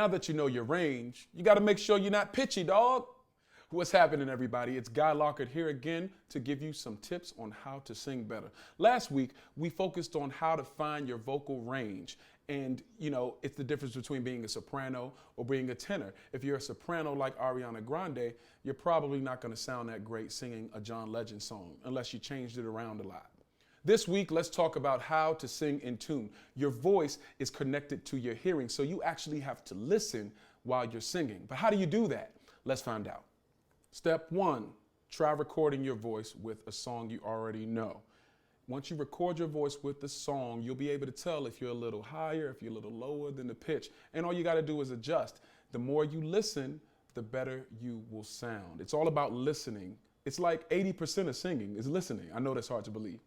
Now that you know your range, you got to make sure you're not pitchy, dog. What's happening, everybody? It's Guy Lockard here again to give you some tips on how to sing better. Last week, we focused on how to find your vocal range. And, you know, it's the difference between being a soprano or being a tenor. If you're a soprano like Ariana Grande, you're probably not going to sound that great singing a John Legend song unless you changed it around a lot. This week, let's talk about how to sing in tune. Your voice is connected to your hearing, so you actually have to listen while you're singing. But how do you do that? Let's find out. Step one, try recording your voice with a song you already know. Once you record your voice with the song, you'll be able to tell if you're a little higher, if you're a little lower than the pitch. And all you got to do is adjust. The more you listen, the better you will sound. It's all about listening. It's like 80% of singing is listening. I know that's hard to believe.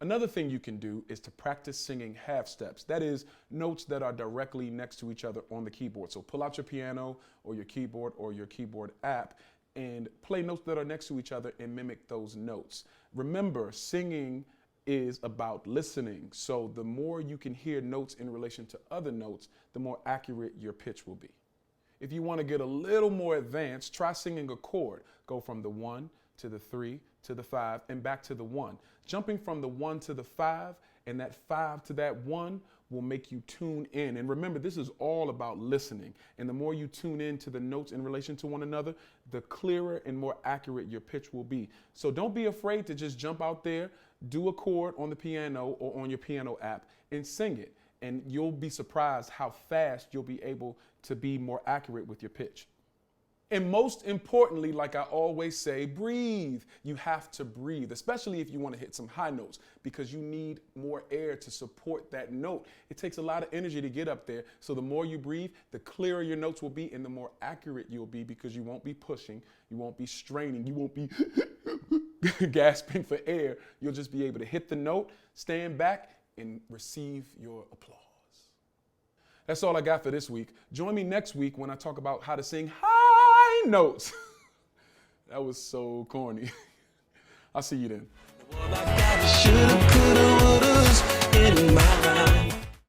Another thing you can do is to practice singing half steps. That is, notes that are directly next to each other on the keyboard. So pull out your piano or your keyboard app and play notes that are next to each other and mimic those notes. Remember, singing is about listening. So the more you can hear notes in relation to other notes, the more accurate your pitch will be. If you want to get a little more advanced, try singing a chord. Go from the 1 to the 3 to the 5 and back to the 1. Jumping from the 1 to the 5 and that 5 to that 1 will make you tune in. And remember, this is all about listening. And the more you tune in to the notes in relation to one another, the clearer and more accurate your pitch will be. So don't be afraid to just jump out there, do a chord on the piano or on your piano app and sing it. And you'll be surprised how fast you'll be able to be more accurate with your pitch. And most importantly, like I always say, breathe. You have to breathe, especially if you want to hit some high notes, because you need more air to support that note. It takes a lot of energy to get up there. So the more you breathe, the clearer your notes will be and the more accurate you'll be, because you won't be pushing, you won't be straining, you won't be gasping for air. You'll just be able to hit the note, stand back, and receive your applause. That's all I got for this week. Join me next week when I talk about how to sing high notes. That was so corny. I'll see you then.